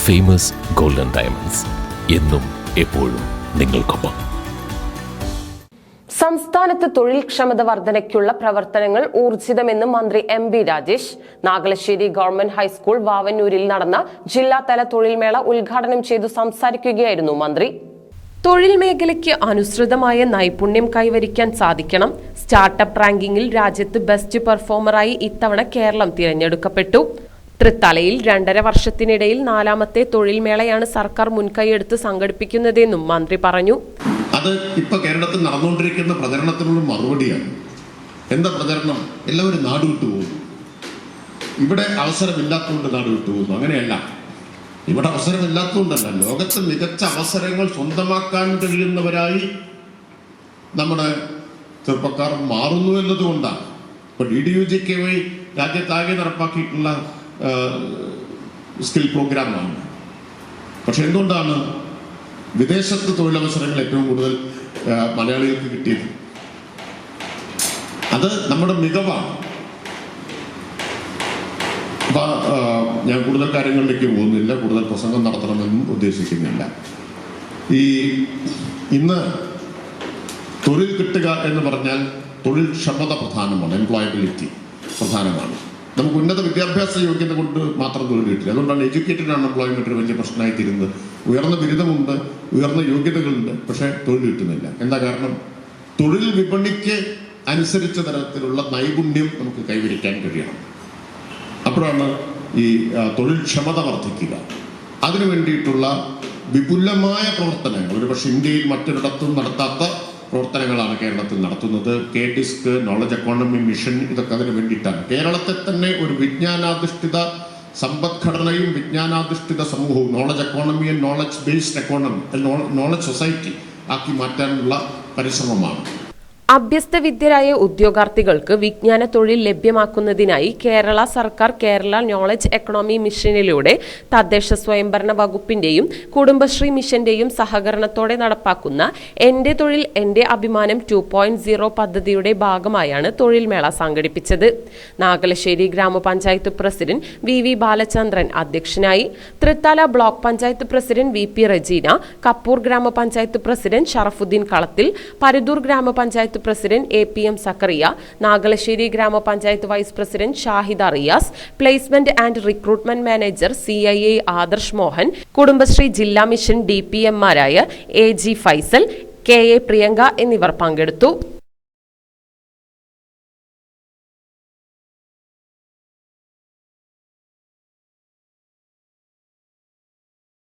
Famous golden diamonds എന്നും എപ്പോഴും നിങ്ങൾക്കൊപ്പം. സംസ്ഥാനത്ത് തൊഴിൽക്ഷമത വർധനയ്ക്കുള്ള പ്രവർത്തനങ്ങൾ ഊർജിതമെന്ന് മന്ത്രി MP Rajesh. Nagalassery government high school വാവന്നൂരിൽ നടന്ന ജില്ലാതല തൊഴിൽമേള ഉദ്ഘാടനം ചെയ്തു സംസാരിക്കുകയായിരുന്നു മന്ത്രി. തൊഴിൽ മേഖലയ്ക്ക് അനുസൃതമായ നൈപുണ്യം കൈവരിക്കാൻ സാധിക്കണം. സ്റ്റാർട്ടപ്പ് റാങ്കിങ്ങിൽ രാജ്യത്ത് ബെസ്റ്റ് പെർഫോമറായി ഇത്തവണ കേരളം തിരഞ്ഞെടുക്കപ്പെട്ടു. തൃത്തലയിൽ 2.5 വർഷത്തിനിടയിൽ 4ാമത്തെ തൊഴിൽമേളയാണ് സർക്കാർ മുൻകൈയെടുത്ത് സംഘടിപ്പിക്കുന്നതെന്നും മന്ത്രി പറഞ്ഞു. അത് ഇപ്പൊ കേരളത്തിൽ നടന്നുകൊണ്ടിരിക്കുന്ന പ്രചരണത്തിനുള്ള മറുപടിയാണ്. എന്താ പ്രചരണം? എല്ലാവരും നാട് വിട്ടുപോകുന്നു. ഇവിടെ അവസരമില്ലാത്തതുകൊണ്ട് നാട് വിട്ടുപോകുന്നു. അങ്ങനെയല്ല, ഇവിടെ അവസരമില്ലാത്തതുകൊണ്ടല്ല, ലോകത്ത് മികച്ച അവസരങ്ങൾ സ്വന്തമാക്കാൻ കഴിയുന്നവരായി നമ്മുടെ ചെറുപ്പക്കാർ മാറുന്നു എന്നതുകൊണ്ടാണ്. ഇപ്പൊ DDUGKY രാജ്യത്താകെ നടപ്പാക്കിയിട്ടുള്ള സ്കിൽ പ്രോഗ്രാമാണ്. പക്ഷെ എന്തുകൊണ്ടാണ് വിദേശത്ത് തൊഴിലവസരങ്ങൾ ഏറ്റവും കൂടുതൽ മലയാളികൾക്ക് കിട്ടിയത്? അത് നമ്മുടെ മികവാണ്. അപ്പൊ ഞാൻ കൂടുതൽ കാര്യങ്ങളിലേക്ക് പോകുന്നില്ല, കൂടുതൽ പ്രസംഗം നടത്തണമെന്നും ഉദ്ദേശിക്കുന്നില്ല. ഇന്ന് തൊഴിൽ കിട്ടുക എന്ന് പറഞ്ഞാൽ തൊഴിൽ ക്ഷമത പ്രധാനമാണ്, എംപ്ലോയബിലിറ്റി പ്രധാനമാണ്. നമുക്ക് ഉന്നത വിദ്യാഭ്യാസ യോഗ്യത കൊണ്ട് മാത്രം തൊഴിൽ കിട്ടില്ല. അതുകൊണ്ടാണ് എഡ്യൂക്കേറ്റഡ് അൺഎംപ്ലോയ്മെന്റ് ഒരു വലിയ പ്രശ്നമായി തീരുന്നത്. ഉയർന്ന ബിരുദമുണ്ട്, ഉയർന്ന യോഗ്യതകളുണ്ട്, പക്ഷേ തൊഴിൽ കിട്ടുന്നില്ല. എന്താ കാരണം? തൊഴിൽ വിപണിക്ക് അനുസരിച്ച തരത്തിലുള്ള നൈപുണ്യം നമുക്ക് കൈവരിക്കാൻ കഴിയണം. അപ്പോഴാണ് ഈ തൊഴിൽ ക്ഷമത വർദ്ധിക്കുക. അതിനു വേണ്ടിയിട്ടുള്ള വിപുലമായ പ്രവർത്തനങ്ങൾ ഒരുപക്ഷെ ഇന്ത്യയിൽ മറ്റൊരിടത്തും നടത്താത്ത പ്രവർത്തനങ്ങളാണ് കേരളത്തിൽ നടത്തുന്നത്. KDISC, നോളജ് എക്കോണമി മിഷൻ, ഇതൊക്കെ അതിന് വേണ്ടിയിട്ടാണ്. കേരളത്തെ തന്നെ ഒരു വിജ്ഞാനാധിഷ്ഠിത സമ്പദ്ഘടനയും വിജ്ഞാനാധിഷ്ഠിത സമൂഹവും, knowledge economy and knowledge based economy, knowledge society ആക്കി മാറ്റാനുള്ള പരിശ്രമമാണ്. അഭ്യസ്തവിദ്യരായ ഉദ്യോഗാർത്ഥികൾക്ക് വിജ്ഞാന തൊഴിൽ ലഭ്യമാക്കുന്നതിനായി കേരള സർക്കാർ കേരള നോളജ് എക്കണോമി മിഷനിലൂടെ തദ്ദേശ സ്വയംഭരണ വകുപ്പിന്റെയും കുടുംബശ്രീ മിഷന്റെയും സഹകരണത്തോടെ നടപ്പാക്കുന്ന എന്റെ തൊഴിൽ എന്റെ അഭിമാനം 2.0 പദ്ധതിയുടെ ഭാഗമായാണ് തൊഴിൽമേള സംഘടിപ്പിച്ചത്. നാഗലശ്ശേരി ഗ്രാമപഞ്ചായത്ത് പ്രസിഡന്റ് VV ബാലചന്ദ്രൻ അധ്യക്ഷനായി. Thrithala block panchayat president VP Rajeena, Kappur ഗ്രാമപഞ്ചായത്ത് പ്രസിഡന്റ് ഷറഫുദ്ദീൻ കളത്തിൽ, പരുതൂർ ഗ്രാമപഞ്ചായത്ത് പ്രസിഡന്റ് APM സക്കറിയ, നാഗലശ്ശേരി ഗ്രാമപഞ്ചായത്ത് vice president Shahida Riyas, placement and recruitment manager CIA Adarsh Mohan, Kudumbashree ജില്ലാ മിഷൻ DPM മാരായ AG ഫൈസൽ, KA പ്രിയങ്ക എന്നിവർ പങ്കെടുത്തു.